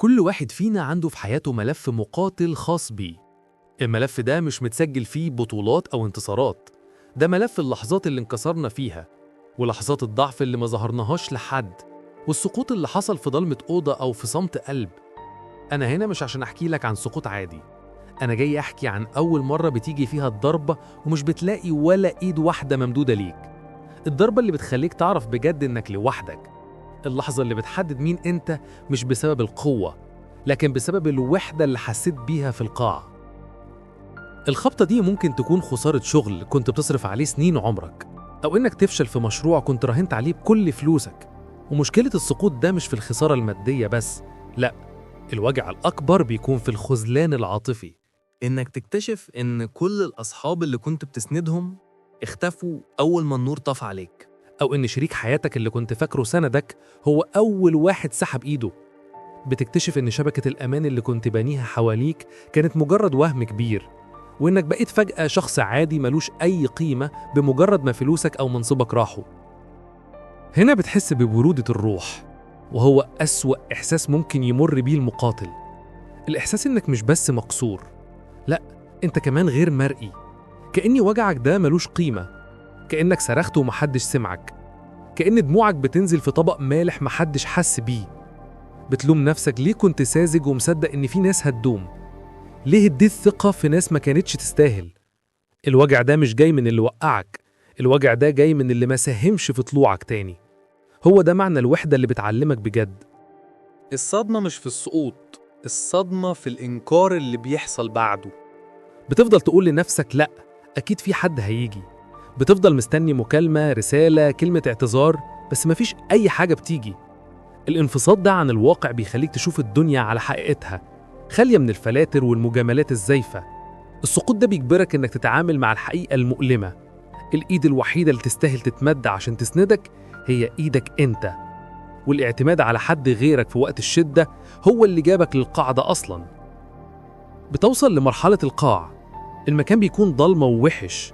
كل واحد فينا عنده في حياته ملف مقاتل خاص بيه. الملف ده مش متسجل فيه بطولات أو انتصارات، ده ملف اللحظات اللي انكسرنا فيها، ولحظات الضعف اللي ما ظهرناهاش لحد، والسقوط اللي حصل في ضلمة أوضة أو في صمت قلب. أنا هنا مش عشان أحكي لك عن سقوط عادي، أنا جاي أحكي عن أول مرة بتيجي فيها الضربة ومش بتلاقي ولا إيد واحدة ممدودة ليك. الضربة اللي بتخليك تعرف بجد إنك لوحدك، اللحظة اللي بتحدد مين أنت مش بسبب القوة، لكن بسبب الوحدة اللي حسيت بيها في القاع. الخبطة دي ممكن تكون خسارة شغل كنت بتصرف عليه سنين عمرك، أو إنك تفشل في مشروع كنت راهنت عليه بكل فلوسك. ومشكلة السقوط ده مش في الخسارة المادية بس، لأ، الوجع الأكبر بيكون في الخذلان العاطفي. إنك تكتشف إن كل الأصحاب اللي كنت بتسندهم اختفوا أول ما النور طفى عليك، أو إن شريك حياتك اللي كنت فاكره سندك هو أول واحد سحب إيده. بتكتشف إن شبكة الأمان اللي كنت بانيها حواليك كانت مجرد وهم كبير، وإنك بقيت فجأة شخص عادي ملوش أي قيمة بمجرد ما فلوسك أو منصبك راحوا. هنا بتحس ببرودة الروح، وهو أسوأ إحساس ممكن يمر بيه المقاتل. الإحساس إنك مش بس مكسور، لأ، أنت كمان غير مرئي. كأن وجعك ده ملوش قيمة، كأنك صرخت ومحدش سمعك، كأن دموعك بتنزل في طبق مالح محدش حس بيه. بتلوم نفسك ليه كنت ساذج ومصدق إن في ناس هتدوم، ليه اديت ثقة في ناس ما كانتش تستاهل. الوجع ده مش جاي من اللي وقعك، الوجع ده جاي من اللي ما ساهمش في طلوعك تاني. هو ده معنى الوحدة اللي بتعلمك بجد. الصدمة مش في السقوط، الصدمة في الإنكار اللي بيحصل بعده. بتفضل تقول لنفسك لأ، أكيد في حد هيجي. بتفضل مستني مكالمة، رسالة، كلمة اعتذار، بس مفيش أي حاجة بتيجي. الانفصال ده عن الواقع بيخليك تشوف الدنيا على حقيقتها، خالية من الفلاتر والمجاملات الزايفة. السقوط ده بيجبرك إنك تتعامل مع الحقيقة المؤلمة. الإيد الوحيدة اللي تستاهل تتمد عشان تسندك هي إيدك أنت، والاعتماد على حد غيرك في وقت الشدة هو اللي جابك للقاعدة أصلاً. بتوصل لمرحلة القاع، المكان بيكون ضلمة ووحش.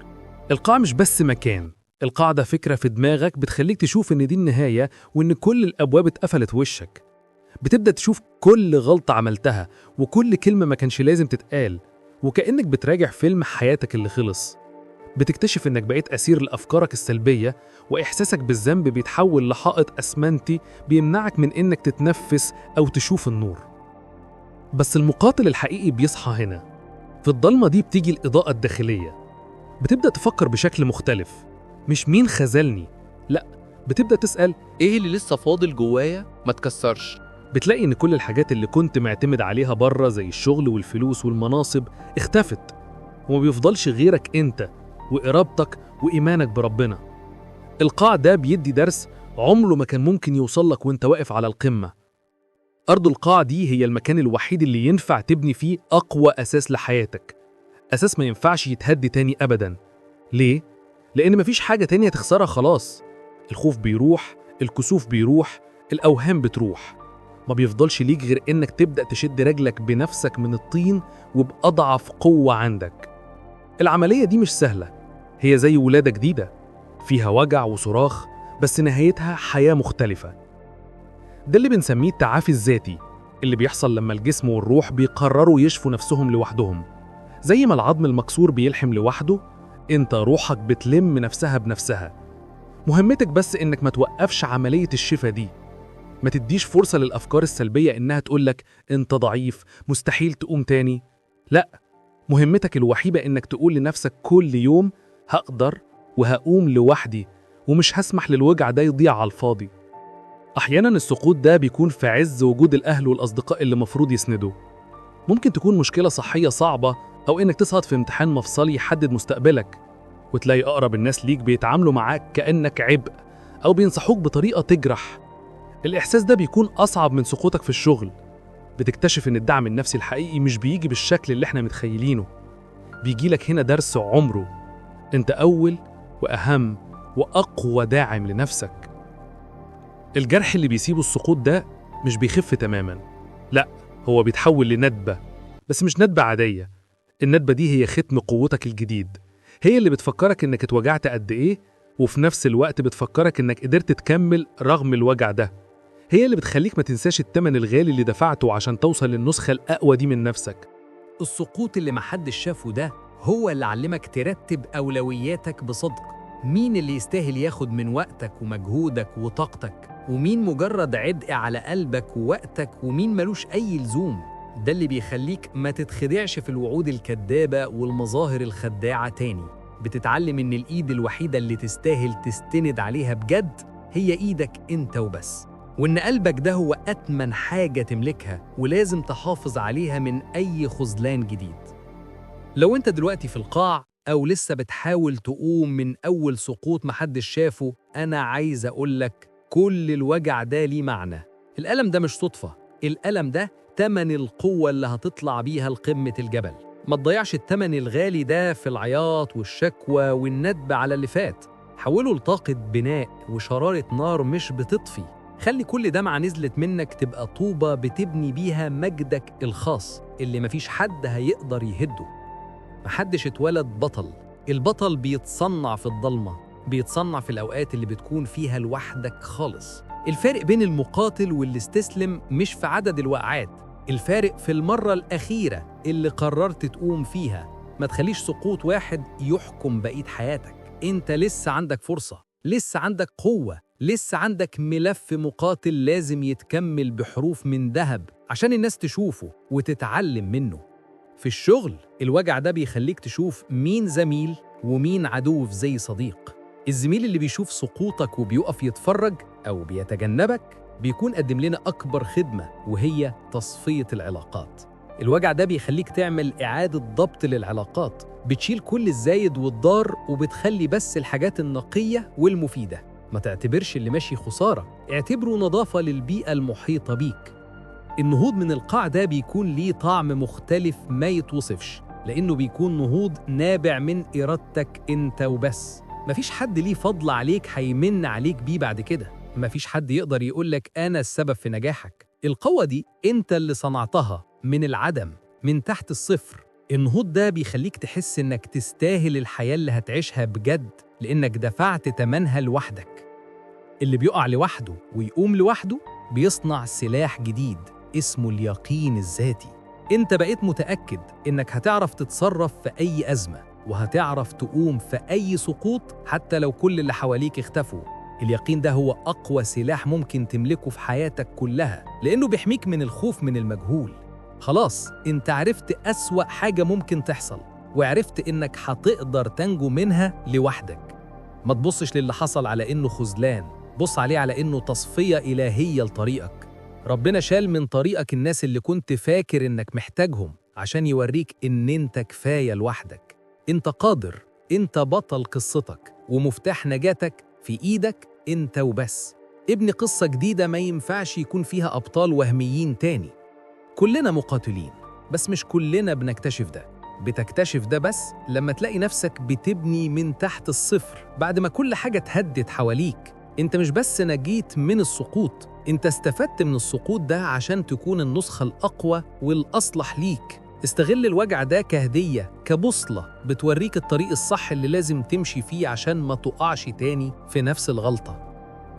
القاع مش بس مكان، القاع ده فكرة في دماغك بتخليك تشوف إن دي النهاية وإن كل الأبواب اتقفلت وشك. بتبدأ تشوف كل غلطة عملتها وكل كلمة ما كانش لازم تتقال، وكأنك بتراجع فيلم حياتك اللي خلص. بتكتشف إنك بقيت أسير لأفكارك السلبية، وإحساسك بالذنب بيتحول لحائط أسمنتي بيمنعك من إنك تتنفس أو تشوف النور. بس المقاتل الحقيقي بيصحى هنا. في الضلمة دي بتيجي الإضاءة الداخلية. بتبدأ تفكر بشكل مختلف، مش مين خذلني، لأ، بتبدأ تسأل إيه اللي لسه فاضل جوايا ما تكسرش. بتلاقي إن كل الحاجات اللي كنت معتمد عليها بره زي الشغل والفلوس والمناصب اختفت، وما بيفضلش غيرك أنت وإرادتك وإيمانك بربنا. القاع ده بيدي درس عمره ما كان ممكن يوصلك وانت واقف على القمة. أرض القاع دي هي المكان الوحيد اللي ينفع تبني فيه أقوى أساس لحياتك، أساس ما ينفعش يتهد تاني أبدا. ليه؟ لأن مفيش حاجة تانية تخسرها خلاص. الخوف بيروح، الكسوف بيروح، الأوهام بتروح. ما بيفضلش ليك غير إنك تبدأ تشد رجلك بنفسك من الطين وبأضعف قوة عندك. العملية دي مش سهلة، هي زي ولادة جديدة فيها وجع وصراخ، بس نهايتها حياة مختلفة. ده اللي بنسميه التعافي الذاتي، اللي بيحصل لما الجسم والروح بيقرروا يشفوا نفسهم لوحدهم. زي ما العظم المكسور بيلحم لوحده، انت روحك بتلم نفسها بنفسها. مهمتك بس انك ما توقفش عملية الشفاء دي، ما تديش فرصة للأفكار السلبية انها تقولك انت ضعيف، مستحيل تقوم تاني. لا، مهمتك الوحيدة انك تقول لنفسك كل يوم هقدر وهقوم لوحدي، ومش هسمح للوجع ده يضيع على الفاضي. أحياناً السقوط ده بيكون في عز وجود الأهل والأصدقاء اللي مفروض يسندوا. ممكن تكون مشكلة صحية صعبة، أو إنك تسقط في امتحان مفصلي يحدد مستقبلك، وتلاقي أقرب الناس ليك بيتعاملوا معاك كأنك عبء، أو بينصحوك بطريقة تجرح. الإحساس ده بيكون أصعب من سقوطك في الشغل. بتكتشف إن الدعم النفسي الحقيقي مش بيجي بالشكل اللي إحنا متخيلينه. بيجيلك هنا درس عمره، أنت أول وأهم وأقوى داعم لنفسك. الجرح اللي بيسيبه السقوط ده مش بيخف تماماً، لا، هو بيتحول لندبة، بس مش ندبة عادية. الندبة دي هي ختم قوتك الجديد، هي اللي بتفكرك إنك اتوجعت قد إيه، وفي نفس الوقت بتفكرك إنك قدرت تكمل رغم الوجع ده. هي اللي بتخليك ما تنساش التمن الغالي اللي دفعته عشان توصل للنسخة الأقوى دي من نفسك. السقوط اللي محدش شافه ده هو اللي علمك ترتب أولوياتك بصدق. مين اللي يستاهل ياخد من وقتك ومجهودك وطاقتك، ومين مجرد عبء على قلبك ووقتك، ومين ملوش أي لزوم. ده اللي بيخليك ما تتخدعش في الوعود الكذابة والمظاهر الخداعة تاني. بتتعلم إن الإيد الوحيدة اللي تستاهل تستند عليها بجد هي إيدك أنت وبس، وإن قلبك ده هو أتمن حاجة تملكها ولازم تحافظ عليها من أي خذلان جديد. لو أنت دلوقتي في القاع أو لسه بتحاول تقوم من أول سقوط محدش شافه، أنا عايز أقولك كل الوجع ده ليه معنى. الألم ده مش صدفة، الألم ده تمن القوة اللي هتطلع بيها لقمة الجبل. ما تضيعش التمن الغالي ده في العياط والشكوى والندب على اللي فات. حوله لطاقة بناء وشرارة نار مش بتطفي. خلي كل دمعة نزلت منك تبقى طوبة بتبني بيها مجدك الخاص اللي مفيش حد هيقدر يهده. محدش اتولد بطل، البطل بيتصنع في الضلمة، بيتصنع في الأوقات اللي بتكون فيها لوحدك خالص. الفارق بين المقاتل واللي استسلم مش في عدد الوقعات، الفارق في المرة الأخيرة اللي قررت تقوم فيها. ما تخليش سقوط واحد يحكم بقية حياتك. انت لسه عندك فرصة، لسه عندك قوة، لسه عندك ملف مقاتل لازم يتكمل بحروف من ذهب عشان الناس تشوفه وتتعلم منه. في الشغل الوجع ده بيخليك تشوف مين زميل ومين عدو في زي صديق. الزميل اللي بيشوف سقوطك وبيقف يتفرج أو بيتجنبك بيكون قدم لنا أكبر خدمة، وهي تصفية العلاقات. الوجع ده بيخليك تعمل إعادة ضبط للعلاقات، بتشيل كل الزايد والضار وبتخلي بس الحاجات النقية والمفيدة. ما تعتبرش اللي ماشي خسارة، اعتبره نظافة للبيئة المحيطة بيك. النهوض من القاع ده بيكون ليه طعم مختلف ما يتوصفش، لأنه بيكون نهوض نابع من إرادتك أنت وبس. مفيش حد ليه فضل عليك هيمن عليك بيه بعد كده، مفيش حد يقدر يقولك أنا السبب في نجاحك. القوة دي أنت اللي صنعتها من العدم، من تحت الصفر. النهوض ده بيخليك تحس إنك تستاهل الحياة اللي هتعيشها بجد، لأنك دفعت تمنها لوحدك. اللي بيقع لوحده ويقوم لوحده بيصنع سلاح جديد اسمه اليقين الذاتي. انت بقيت متأكد انك هتعرف تتصرف في اي أزمة، وهتعرف تقوم في اي سقوط حتى لو كل اللي حواليك اختفوا. اليقين ده هو أقوى سلاح ممكن تملكه في حياتك كلها، لأنه بيحميك من الخوف من المجهول. خلاص انت عرفت أسوأ حاجة ممكن تحصل، وعرفت انك هتقدر تنجو منها لوحدك. ما تبصش للي حصل على انه خذلان، بص عليه على انه تصفية إلهية لطريقك. ربنا شال من طريقك الناس اللي كنت فاكر انك محتاجهم عشان يوريك ان انت كفاية لوحدك. انت قادر، انت بطل قصتك، ومفتاح نجاتك في ايدك انت وبس. ابني قصة جديدة ما ينفعش يكون فيها أبطال وهميين تاني. كلنا مقاتلين، بس مش كلنا بنكتشف ده. بتكتشف ده بس لما تلاقي نفسك بتبني من تحت الصفر بعد ما كل حاجة اتهدت حواليك. انت مش بس نجيت من السقوط، انت استفدت من السقوط ده عشان تكون النسخة الأقوى والأصلح ليك. استغل الوجع ده كهدية، كبوصلة بتوريك الطريق الصح اللي لازم تمشي فيه عشان ما تقعش تاني في نفس الغلطة.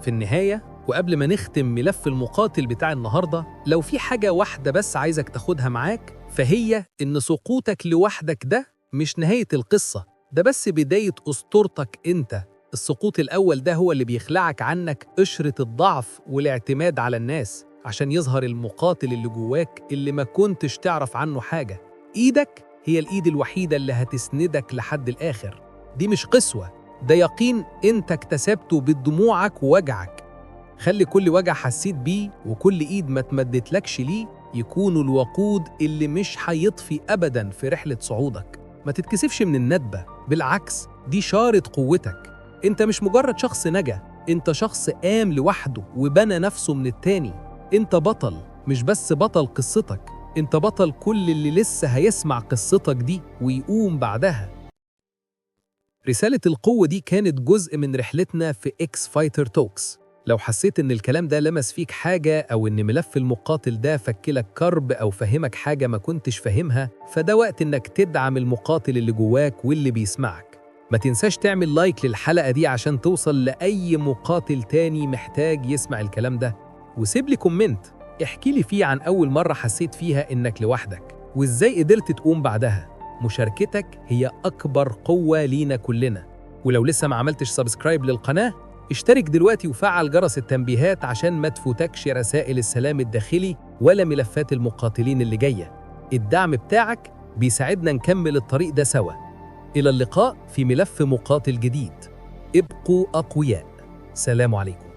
في النهاية، وقبل ما نختم ملف المقاتل بتاع النهاردة، لو في حاجة واحدة بس عايزك تاخدها معاك، فهي إن سقوطك لوحدك ده مش نهاية القصة، ده بس بداية أسطورتك أنت. السقوط الأول ده هو اللي بيخلعك عنك قشرة الضعف والاعتماد على الناس، عشان يظهر المقاتل اللي جواك اللي ما كنتش تعرف عنه حاجة. إيدك هي الإيد الوحيدة اللي هتسندك لحد الآخر. دي مش قسوة، ده يقين أنت اكتسبته بدموعك ووجعك. خلي كل وجع حسيت بيه وكل إيد ما تمدتلكش ليه يكونوا الوقود اللي مش هيطفي أبداً في رحلة صعودك. ما تتكسفش من الندبة، بالعكس دي شارة قوتك. انت مش مجرد شخص نجا، انت شخص قام لوحده وبنى نفسه من التاني. انت بطل، مش بس بطل قصتك، انت بطل كل اللي لسه هيسمع قصتك دي ويقوم بعدها. رسالة القوة دي كانت جزء من رحلتنا في إكس فايتر توكس. لو حسيت إن الكلام ده لمس فيك حاجة، أو إن ملف المقاتل ده فكلك كرب أو فهمك حاجة ما كنتش فاهمها، فده وقت إنك تدعم المقاتل اللي جواك واللي بيسمعك. ما تنساش تعمل لايك للحلقة دي عشان توصل لأي مقاتل تاني محتاج يسمع الكلام ده. وسيب لي كومنت احكي لي فيه عن أول مرة حسيت فيها إنك لوحدك وإزاي قدرت تقوم بعدها. مشاركتك هي أكبر قوة لينا كلنا. ولو لسه ما عملتش سبسكرايب للقناة، اشترك دلوقتي وفعل جرس التنبيهات عشان ما تفوتكش رسائل السلام الداخلي ولا ملفات المقاتلين اللي جاية. الدعم بتاعك بيساعدنا نكمل الطريق ده سوا. إلى اللقاء في ملف مقاتل جديد. ابقوا أقوياء. سلام عليكم.